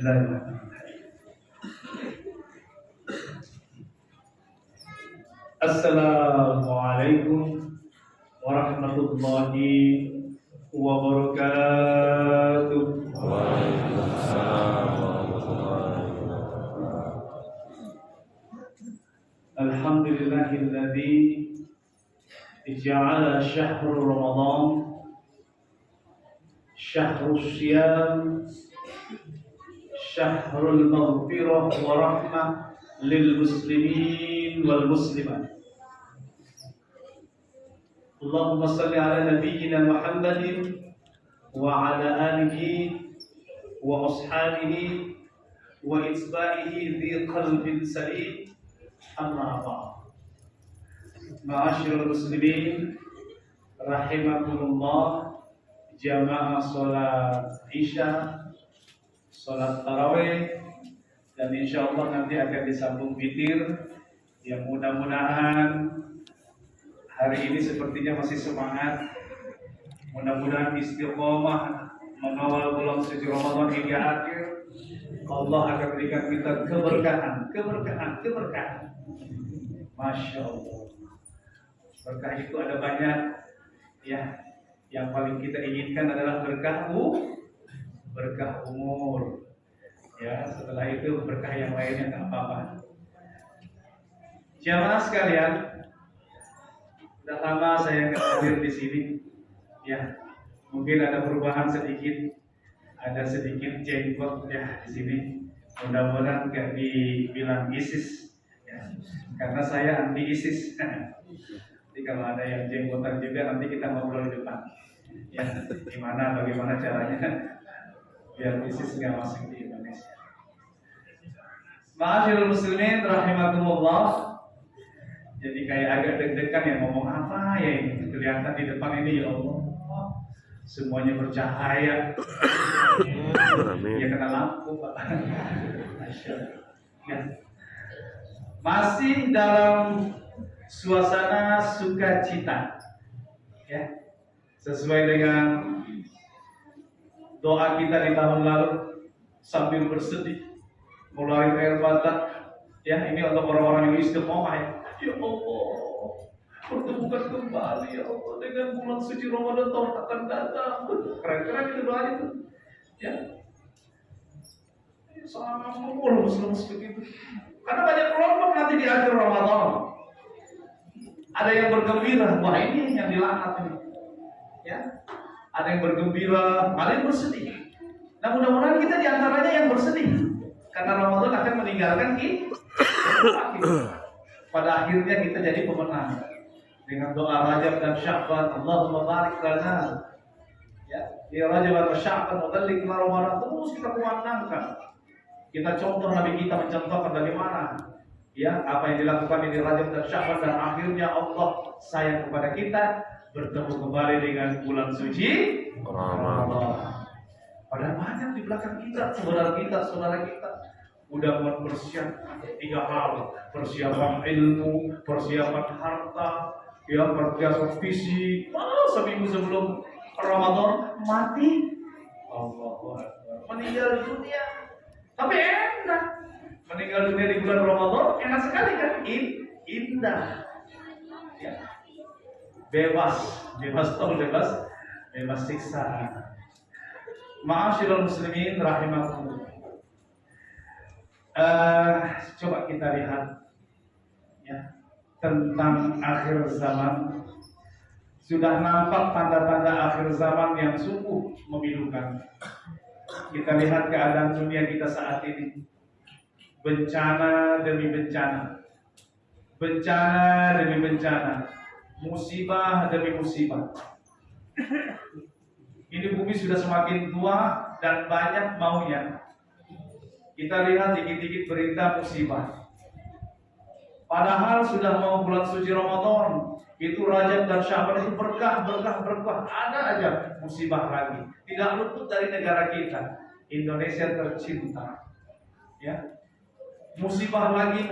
Bismillahirrahmanirrahim. Assalamualaikum warahmatullahi wabarakatuh. Alhamdulillahilladzi ja'ala syahrul Ramadan syahrul syiyam syahrul maghfirah wa rahmah lil muslimin wal muslimat. Allahumma salli ala nabiyyina Muhammadin wa ala alihi wa ashabihi wa itba'ihi dhi qalbin salim. Amma ba'd. Ma'asyiral muslimin rahimakumullah, jamaah salat Isya, salat tarawih, dan insyaallah nanti akan disambung witir. Yang mudah-mudahan hari ini sepertinya masih semangat. Mudah-mudahan istiqomah mengawal bulan suci Ramadan hingga akhir. Allah akan berikan kita keberkahan. Masya Allah. Berkah itu ada banyak, ya. Yang paling kita inginkan adalah berkah umur. Ya, setelah itu berkah yang lainnya tak apa-apa. Jamaah sekalian, sudah lama saya nggak hadir di sini. Ya, mungkin ada perubahan sedikit, ada sedikit jenggot ya di sini. Mudah-mudahan nggak dibilang ISIS, ya, karena saya anti ISIS. Jadi kalau ada yang jenggotan juga nanti kita ngobrol di depan. Ya, bagaimana caranya biar ISIS nggak masuk di Indonesia. Ma'asyiral muslimin rahimakumullah. Jadi kayak agak deg-degan ya, ngomong apa ya ini, kelihatan di depan ini, ya Allah semuanya bercahaya. Ya kena lampu Pak. Ya. Masih dalam suasana sukacita, ya, sesuai dengan doa kita di tahun lalu, sambil bersedih mengeluarkan air mata. Ya, ini untuk orang-orang yang istiqomah ya. Ya Allah, pertemukan kembali ya Allah dengan bulan suci Ramadan tahun akan datang. Keren-keren itu doanya tuh. Ya, sama ngumpul Muslim begitu. Karena banyak kelompok nanti di akhir Ramadan. Ada yang bergembira, wah ini yang dilaknat ini. Ya, ada yang bergembira, ada yang bersedih. Nah, mudah-mudahan kita diantaranya yang bersedih, karena Ramadan akan meninggalkan kita. Pada akhirnya kita jadi pemenang dengan doa Rajab dan Sya'ban. Allahumma barik lana, ya, di Rajab dan Sya'ban wa ballighna Ramadan. Terus kita kumandangkan. Kita contoh Nabi kita mencontohkan bagaimana, ya, apa yang dilakukan di Rajab dan Sya'ban, dan akhirnya Allah sayang kepada kita, bertemu kembali dengan bulan suci Ramadan. Padahal banyak di belakang kita, saudara kita udah mempersiapkan 3 hal: persiapan ilmu, persiapan harta, ya, persiapan fisik. Seminggu sebelum Ramadan mati, Allahu Akbar, meninggal dunia. Tapi enak, meninggal dunia di bulan Ramadan enak sekali kan? Indah, ya. Bebas siksa. Ma'asyiral muslimin rahimakumullah. Coba kita lihat, ya, tentang akhir zaman. Sudah nampak tanda-tanda akhir zaman yang sungguh memilukan. Kita lihat keadaan dunia kita saat ini. Bencana demi bencana, musibah demi musibah. Ini bumi sudah semakin tua dan banyak maunya. Kita lihat dikit-dikit berita musibah. Padahal sudah mau bulan suci Ramadan, itu Rajab dan Sya'ban itu berkah. Ada aja musibah lagi. Tidak luput dari negara kita, Indonesia tercinta. Ya, musibah lagi.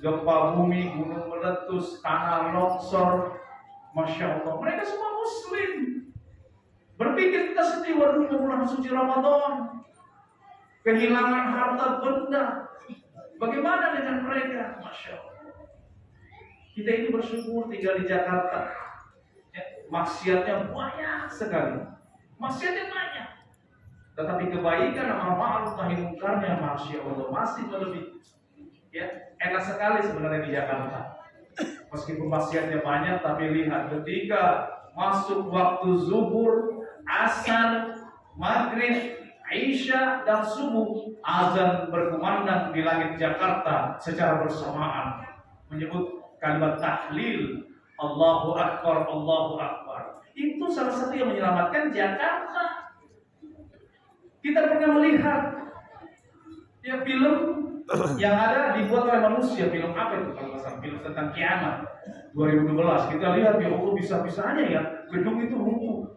Gempa bumi, gunung meletus, tanah longsor. Masya Allah, mereka semua Muslim. Berpikir kita sedih, waduh bulan suci Ramadan. kehilangan harta benda. Bagaimana dengan mereka? Masya Allah. Kita ini bersyukur tinggal di Jakarta. Ya, maksiatnya banyak sekali. Maksiatnya banyak. Tetapi kebaikan amar ma'ruf nahi munkarnya Masya Allah masih melebihi. Ya, enak sekali sebenarnya di Jakarta. Meskipun maksiatnya banyak, tapi lihat ketika masuk waktu zuhur, asar, maghrib, isya dan subuh, azan berkumandang di langit Jakarta secara bersamaan menyebut kalimat tahlil, Allahu Akbar, Allahu Akbar. Itu salah satu yang menyelamatkan Jakarta. Kita pernah melihat ya film yang ada dibuat oleh manusia. Film apa itu kalau nggak salah? Film tentang kiamat 2012. Kita lihat ya Allah bisa-bisanya ya gedung itu runtuh.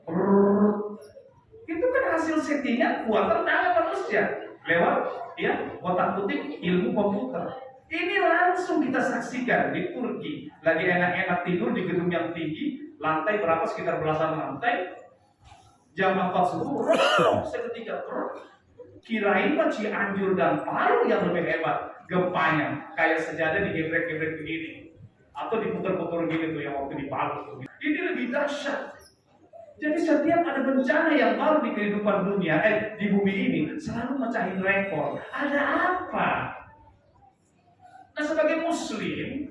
Itu kan hasil settingan buatan tangan manusia lewat ya otak kutik ilmu komputer. Ini langsung kita saksikan di Turki. Lagi enak-enak tidur di gedung yang tinggi, lantai berapa sekitar belasan lantai. Jam 4 subuh, seketika kirain mah Cianjur dan Palu yang lebih hebat gempanya, kayak sejadah digebrek-gebrek begini atau diputar-putar gini tuh yang waktu di Palu. Ini lebih dahsyat. Jadi setiap ada bencana yang baru di kehidupan dunia, di bumi ini selalu mecahin rekor. Ada apa? Nah, sebagai Muslim,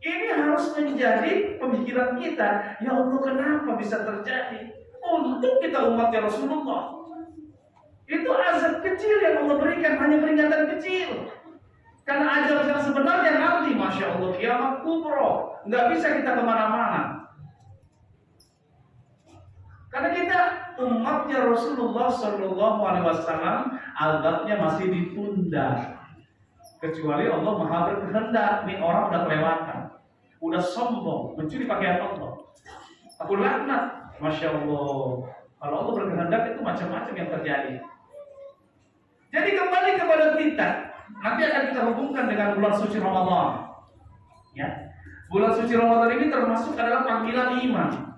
ini harus menjadi pemikiran kita. Ya Allah, kenapa bisa terjadi? Untuk kita umatnya Rasulullah. Itu azab kecil yang Allah berikan, hanya peringatan kecil. Karena azab yang sebenarnya nanti, Masya Allah, kiamat kubro. Nggak bisa kita kemana-mana. Karena kita umatnya Rasulullah SAW, azabnya masih ditunda. Kecuali Allah Maha berkehendak, nih orang udah kelewatan, udah sombong, mencuri pakaian Allah. Aku laknat. Masya Allah, kalau Allah berkehendak itu macam-macam yang terjadi. Jadi kembali kepada kita, nanti akan kita hubungkan dengan bulan suci Ramadan. Ya, bulan suci Ramadan ini termasuk adalah panggilan iman.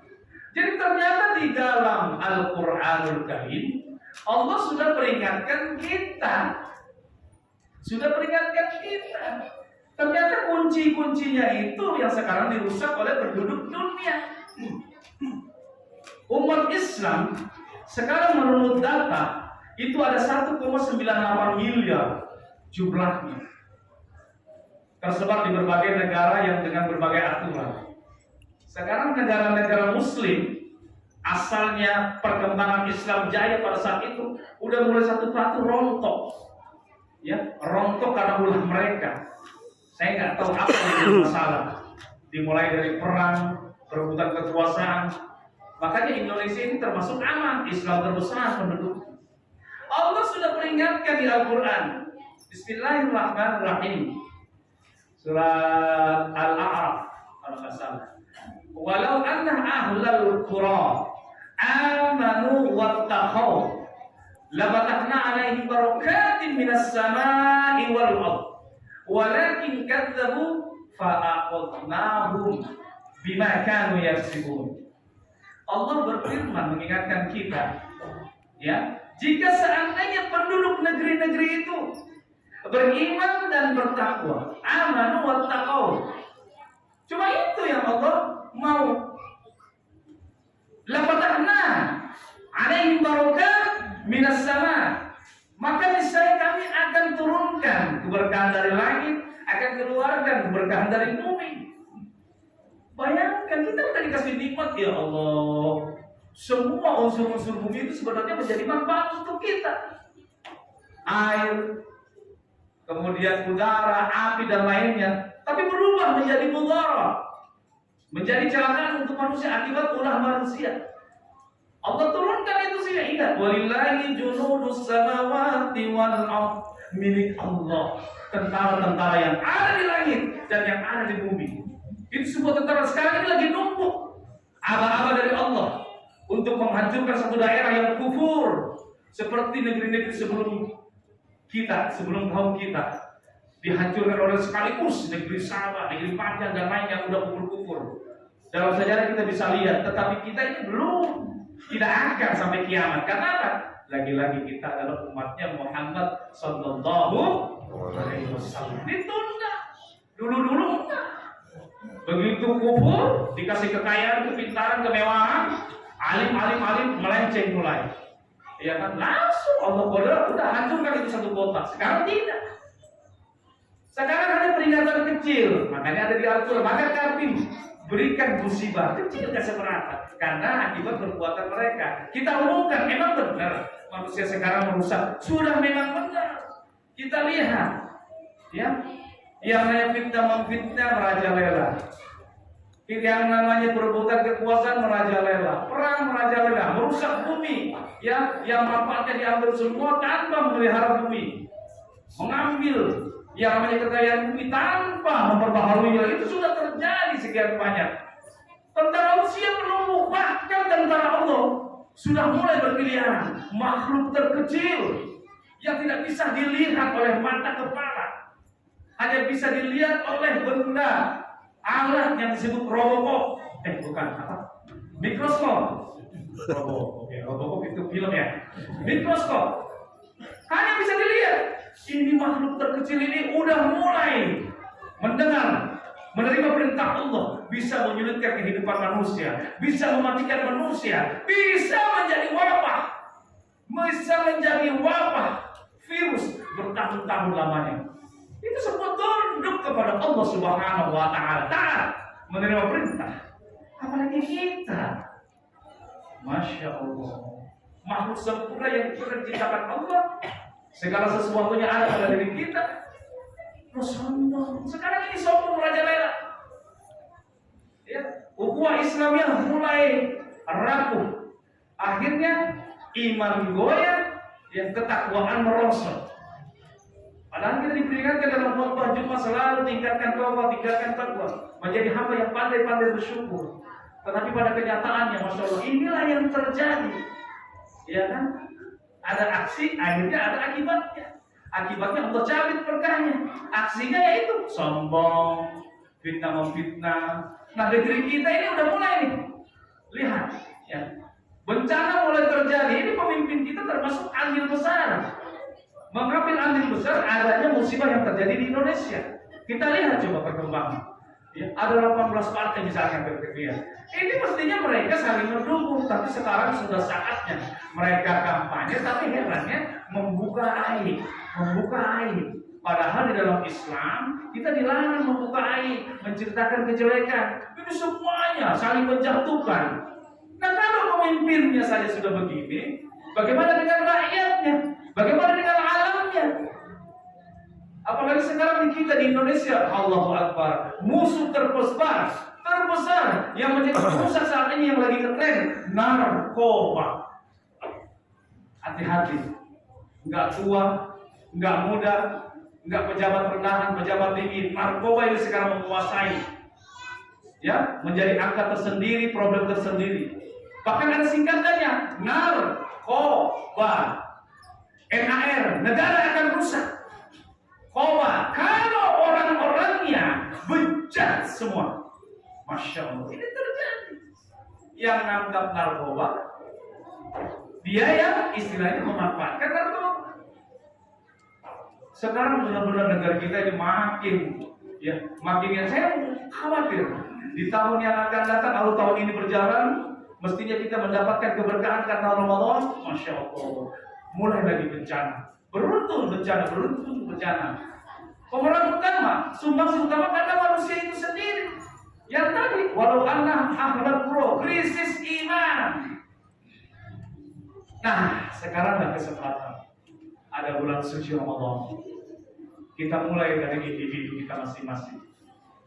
Jadi ternyata di dalam Al-Quranul Karim, Allah sudah peringatkan kita. Ternyata kunci-kuncinya itu yang sekarang dirusak oleh penduduk dunia. Umat Islam sekarang menurut data itu ada 1,98 miliar jumlahnya, tersebar di berbagai negara yang dengan berbagai aturan. Sekarang negara-negara Muslim asalnya perkembangan Islam jaya pada saat itu udah mulai satu persatu rontok, ya rontok karena ulah mereka. Saya nggak tahu apa yang jadi masalah. Dimulai dari perang, perebutan kekuasaan. Makanya Indonesia ini termasuk aman, Islam terbesar penduduk. Allah sudah peringatkan di Al-Quran. Bismillahirrahmanirrahim. Surat Al-A'raf kalau nggak salah. Walau anna ahlal qura amanu wattaqaw lafatahna 'alaihim barakatin minas sama'i wal ardh walakin kadzdzabu fa'aqadnahum bima kanu yaksibun. Allah berfirman mengingatkan kita, ya, jika seandainya penduduk negeri-negeri itu beriman dan bertakwa, amanu wattaqaw, cuma itu yang Allah mau. Lafatahna 'alaihim barakat minas sama, maka niscaya kami akan turunkan keberkahan dari langit, akan keluarkan keberkahan dari bumi. Bayangkan kita udah dikasih nikmat, ya Allah. Semua unsur-unsur bumi itu sebenarnya menjadi manfaat untuk kita. Air, kemudian udara, api dan lainnya, tapi berubah menjadi mudarat, menjadi celakaan untuk manusia akibat ulah manusia. Allah turunkan itu sehingga ingat, walillahi junudus samawati wal ardh, milik Allah. Tentara-tentara yang ada di langit dan yang ada di bumi. Itu semua tentara sekarang ini lagi numpuk aba-aba dari Allah untuk menghancurkan satu daerah yang kufur, seperti negeri-negeri sebelum kita, sebelum kaum kita dihancurkan oleh sekaligus negeri Sabah, negeri Padang dan lain yang udah kufur-kufur. Dalam sejarah kita bisa lihat, tetapi kita ini belum, tidak akan sampai kiamat. Karena apa? Lagi-lagi kita adalah umatnya Muhammad Sallallahu Alaihi Wasallam. Ditunda. Dulu-dulu enggak. Begitu kufur, dikasih kekayaan, kepintaran, kemewahan, alim melenceng mulai. Ya kan, langsung Allah udah hancurkan itu satu kota. Sekarang tidak. Sekarang ada peringatan kecil, makanya ada di Al-Quran. Maka kami berikan musibah kecil gak seberapa karena akibat perbuatan mereka. Kita umumkan memang benar manusia sekarang merusak, sudah memang benar. Kita lihat, ya, yang namanya fitnah memfitnah merajalela, yang namanya perebutan kekuasaan merajalela, perang merajalela, merusak bumi, ya, yang manfaatnya diambil semua tanpa memelihara bumi, mengambil yang namanya kekayaan bumi tanpa memperbaharuinya. Itu sudah terjadi sekian banyak. Tentara Rusia menumbuk, bahkan tentara Allah sudah mulai berkeliaran. Makhluk terkecil yang tidak bisa dilihat oleh mata kepala, hanya bisa dilihat oleh benda alat yang disebut robokop. Bukan apa? Mikroskop. Robokop itu film ya. Mikroskop hanya bisa dilihat. Ini makhluk terkecil ini udah mulai mendengar, menerima perintah Allah, bisa menyulitkan kehidupan manusia, bisa mematikan manusia, bisa menjadi wabah, virus bertahun-tahun lamanya. Itu semua tunduk kepada Allah Subhanahu wa Ta'ala, taat menerima perintah. Apalagi kita, Masya Allah, makhluk sempurna yang sudah diciptakan Allah. Segala sesuatunya ada pada diri kita. Sombong. Sekarang ini sombong merajalela. Ya, ukhuwah Islamiyah mulai rapuh. Akhirnya iman goyah, yang ketakwaan merosot. Padahal kita diperingatkan dalam khutbah Jumat selalu tingkatkan taubat, tingkatkan takwa, menjadi hamba yang pandai-pandai bersyukur. Tetapi pada kenyataannya, Masya Allah, inilah yang terjadi. Ya kan? Ada aksi, akhirnya ada akibatnya. Akibatnya Allah cabut berkahnya. Aksinya yaitu sombong, fitnah memfitnah. Nah, negeri kita ini udah mulai nih. Lihat, ya. Bencana mulai terjadi. Ini pemimpin kita termasuk andil besar. Mengambil andil besar adanya musibah yang terjadi di Indonesia. Kita lihat coba perkembangan. Ya, ada 18 partai misalnya berpikir. Ini mestinya mereka saling mendukung, tapi sekarang sudah saatnya mereka kampanye, tapi herannya membuka aib. Padahal di dalam Islam kita dilarang membuka aib, menceritakan kejelekan. Ini semuanya saling menjatuhkan. Nah, kalau pemimpinnya saja sudah begini, bagaimana dengan rakyatnya? Bagaimana dengan alamnya? Apalagi sekarang di kita di Indonesia, Allahu Akbar, musuh terbesar yang menjadi pusat saat ini yang lagi ngetren, narkoba. Hati-hati, nggak tua, nggak muda, nggak pejabat rendahan, pejabat tinggi, narkoba ini sekarang menguasai, ya, menjadi angka tersendiri, problem tersendiri. Bahkan ada singkatannya, narkoba, NAR, negara akan rusak. Koba, kalau orang-orangnya bejat semua, Masya Allah, ini terjadi. Yang nangkap narkoba, dia yang istilahnya memanfaatkan narkoba. Sekarang benar-benar negara kita ini makin yang saya khawatir di tahun yang akan datang. Kalau tahun ini berjalan, mestinya kita mendapatkan keberkahan karena Ramadan. Masya Allah, mulai lagi bencana. Beruntun bencana. Pemeran utama, sumbangsi utama karena manusia itu sendiri. Yang tadi, walau anna ahlul qura, krisis iman. Nah, sekarang ada kesempatan. Ada bulan suci Ramadan. Kita mulai dari individu kita masing-masing.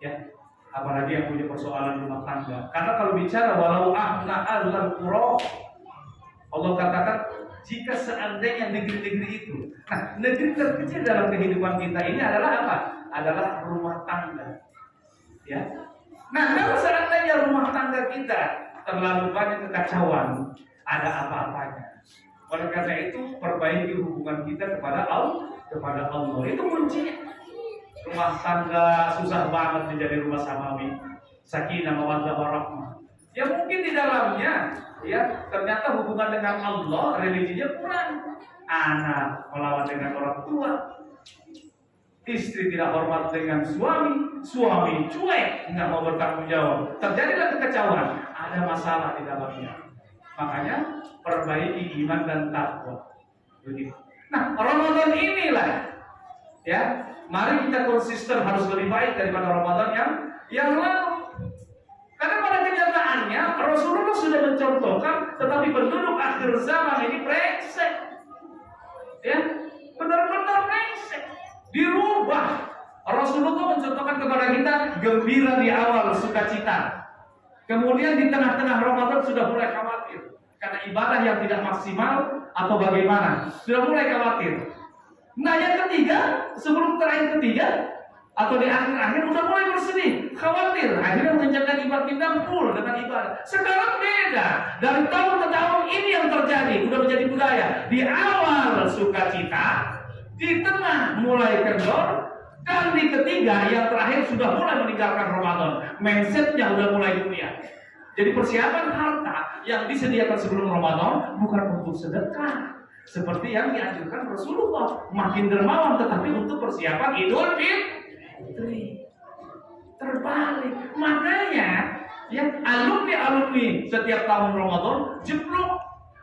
Ya, apalagi yang punya persoalan rumah tangga. Karena kalau bicara walau anna ahlul qura, Allah katakan jika seandainya negeri-negeri itu. Nah, negeri terkecil dalam kehidupan kita ini adalah apa? Adalah rumah tangga. Ya. Nah, kalau seandainya rumah tangga kita terlalu banyak kekacauan, ada apa-apanya. Oleh karena itu, perbaiki hubungan kita kepada Allah. Itu kuncinya. Rumah tangga susah banget menjadi rumah samawi. Sakinah, mawaddah, warahmah. Ya mungkin di dalamnya ya ternyata hubungan dengan Allah, religinya kurang. Anak melawan dengan orang tua, istri tidak hormat dengan suami, suami cuek, nggak mau bertanggung jawab. Terjadilah kekacauan, ada masalah di dalamnya. Makanya perbaiki iman dan takwa. Begitu. Nah, Ramadan inilah, ya, mari kita konsisten harus lebih baik daripada Ramadan yang lalu. Karena pada kenyataannya Rasulullah sudah mencontohkan, tetapi penduduk akhir zaman ini brengsek, ya, benar-benar brengsek. Dirubah. Rasulullah mencontohkan kepada kita gembira di awal, sukacita. Kemudian di tengah-tengah Ramadan sudah mulai khawatir karena ibadah yang tidak maksimal atau bagaimana, sudah mulai khawatir. Nah yang ketiga, sebelum terakhir ketiga atau di akhir-akhir udah mulai bersedih, khawatir. Akhirnya menjaga ibadah kita full dengan ibadah. Sekarang beda. Dari tahun ke tahun ini yang terjadi, udah menjadi budaya. Di awal sukacita, di tengah mulai kendor, dan di ketiga yang terakhir sudah mulai meninggalkan Ramadan. Mindsetnya udah mulai dunia. Jadi persiapan harta yang disediakan sebelum Ramadan bukan untuk sedekah, seperti yang dianjurkan Rasulullah, makin dermawan, tetapi untuk persiapan Idul Fitri. Terbalik. Makanya ya alumni setiap tahun Ramadan jeblok,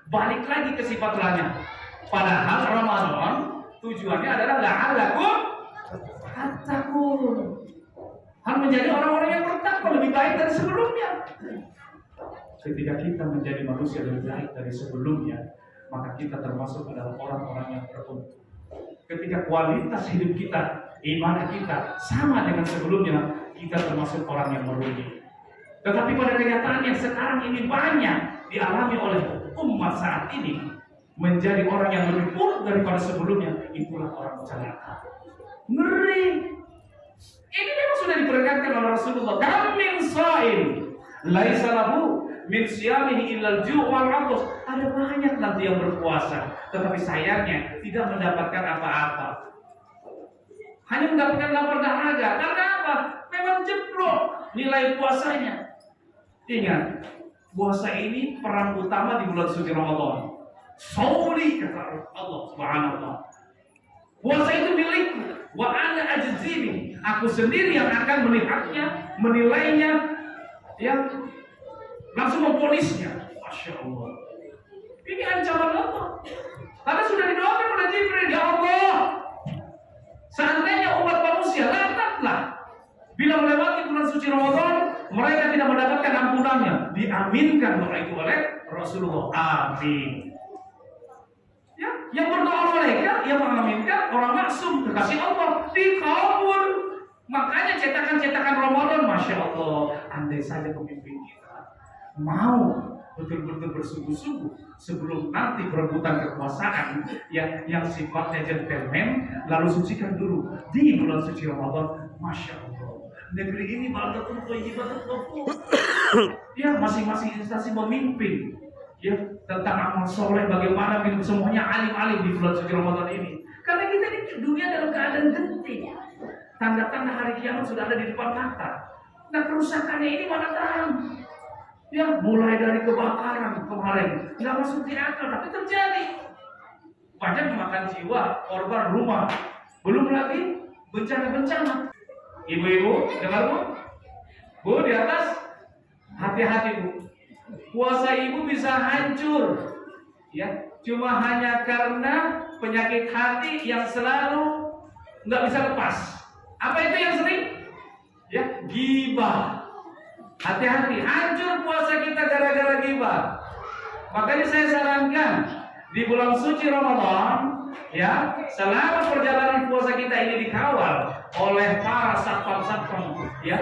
balik lagi ke sifat lanya. Padahal Ramadan tujuannya adalah la'allakum tattaqun. Harus menjadi orang-orang yang bertakwa lebih baik dari sebelumnya. Ketika kita menjadi manusia lebih baik dari sebelumnya, maka kita termasuk adalah orang-orang yang beruntung. Ketika kualitas hidup kita, iman kita sama dengan sebelumnya, kita termasuk orang yang merugi. Tetapi pada kenyataannya sekarang ini banyak dialami oleh umat saat ini, menjadi orang yang lebih buruk daripada sebelumnya. Itulah orang celaka. Ngeri. Ini memang sudah diperingatkan oleh Rasulullah. Kam min shaim laisa lahu min siyamihi illal ju' wal 'athas. Ada banyak nanti yang berpuasa, tetapi sayangnya tidak mendapatkan apa-apa. Hanya mendapatkan lapar dahaga. Karena apa? Memang jeblok nilai puasanya. Ingat, puasa ini peran utama di bulan suci Ramadan. Sauli kata Allah Subhanahu wa ta'ala. Puasa itu milikku, wa ana ajzini. Aku sendiri yang akan melihatnya, menilainya, ya, langsung memponisnya. Masya Allah. Ini ancaman Allah. Karena sudah didoakan oleh Jibril, ya Allah, seandainya umat manusia lantaklah bila melewati bulan suci Ramadan, mereka tidak mendapatkan ampunannya. Diaminkan doa itu oleh Rasulullah. Amin. Ya, yang berdoa mereka, yang mengaminkan orang maksum, kekasih Allah, dikabul. Makanya cetakan-cetakan Ramadan, Masya Allah, andai saja pemimpin kita mau betul-betul bersungguh-sungguh sebelum nanti berebutan kekuasaan yang sifatnya gentleman, lalu sucikan dulu di bulan suci Ramadan. Masya Allah, negeri ini baldatun thayyibatun ghafur. Ya, masing-masing instansi memimpin ya tentang amal soleh, bagaimana semuanya alim-alim di bulan suci Ramadan ini. Karena kita di dunia dalam keadaan genting, tanda-tanda hari kiamat sudah ada di depan mata. Nah kerusakannya ini mana tahu? Ya mulai dari kebakaran kemarin, nggak masuk di akal, tapi terjadi. Banyak memakan jiwa, korban rumah, belum lagi bencana-bencana. Ibu-ibu, dengar bu? Bu di atas, hati-hati bu. Puasa ibu bisa hancur, ya, cuma hanya karena penyakit hati yang selalu nggak bisa lepas. Apa itu yang sering? Ya, ghibah. Hati-hati, hancur puasa kita gara-gara ghibah. Makanya saya sarankan di bulan suci Ramadan, ya, selama perjalanan puasa kita ini dikawal oleh para satpam-satpam, ya,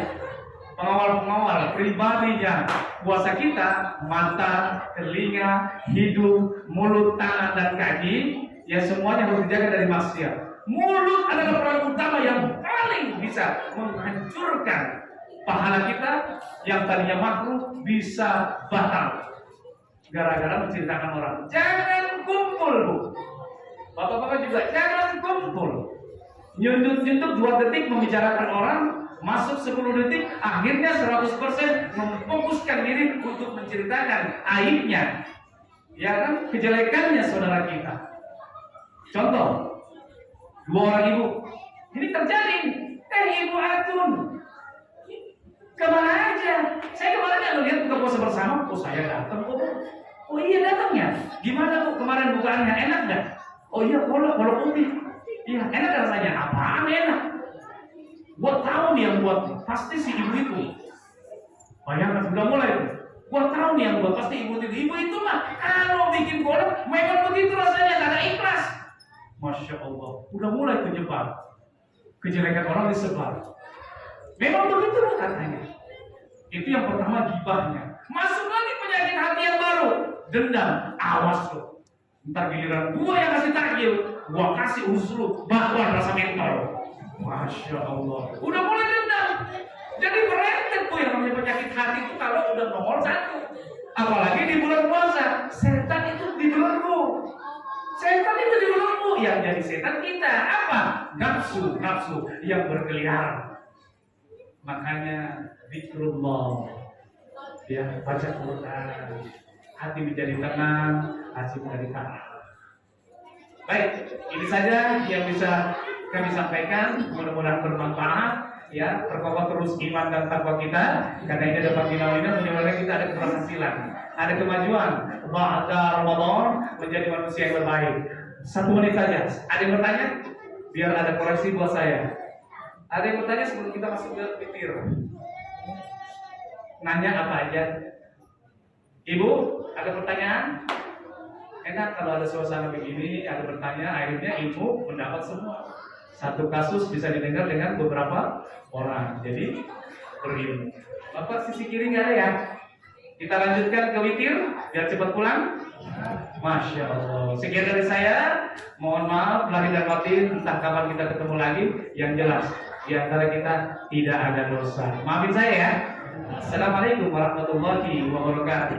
pengawal-pengawal pribadinya puasa kita, mata, telinga, hidung, mulut, tangan, dan kaki, ya semuanya harus dijaga dari maksiat. Mulut adalah peran utama yang paling bisa menghancurkan pahala kita yang tadinya makruh bisa batal gara-gara menceritakan orang. Jangan kumpul bu, bapak-bapak juga jangan kumpul. Nyundut-nyundut 2 detik membicarakan orang, masuk 10 detik, akhirnya 100% memfokuskan diri untuk menceritakan aibnya, ya kan, kejelekannya saudara kita. Contoh, 2 orang ibu, ini terjadi. Ibu Atun, kemana aja? Saya kemarin yang lihat buka puasa bersama, saya datang kok. Oh iya datangnya. Gimana Bu kemarin bukaannya, enak nggak? Oh iya kolak putih. Iya enak rasanya. Apaan enak? Gua tahu nih yang buat, pasti si ibu itu. Bayangkan sudah mulai. Gua tahu nih yang buat, pasti ibu itu. Ibu itu mah kalau bikin kolak memang begitu rasanya, nggak ada ikhlas. Masya Allah, udah mulai terjebak. Kejelekan orang disebar. Memang begitu loh katanya. Itu yang pertama, gibahnya. Masuk lagi penyakit hati yang baru, dendam. Awas loh. Ntar giliran gua yang kasih takjil, gua kasih usul bakwan rasa mentol. Masya Allah. Udah mulai dendam. Jadi berentet tuh yang namanya penyakit hati itu kalau udah nomor 1. Apalagi di bulan puasa, setan itu dibelenggu. Setan itu dibelenggu. Yang jadi setan kita apa? Nafsu yang berkeliaran. Makanya zikrullah, ya, baca Quran, hati menjadi tenang, hati menjadi tenang. Baik, ini saja yang bisa kami sampaikan. Mudah-mudahan bermanfaat, ya, perkokoh terus iman dan takwa kita, karena ini ada panggilan menyebabkan kita ada keberhasilan, ada kemajuan ba'da Ramadan menjadi manusia yang terbaik. 1 menit saja. Ada yang bertanya? Biar ada koreksi buat saya. Ada yang bertanya sebelum kita masuk ke witir? Nanya apa aja? Ibu, ada pertanyaan? Enak kalau ada suasana begini, ada bertanya, akhirnya ilmu mendapat semua. Satu kasus bisa didengar dengan beberapa orang. Jadi berilmu. Bapak sisi kiri nggak ada ya? Kita lanjutkan ke witir biar cepat pulang. Masya Allah. Sekian dari saya. Mohon maaf lahir dan batin, entah kapan kita ketemu lagi. Yang jelas di antara kita tidak ada dosa. Maafin saya ya. Assalamualaikum warahmatullahi wabarakatuh.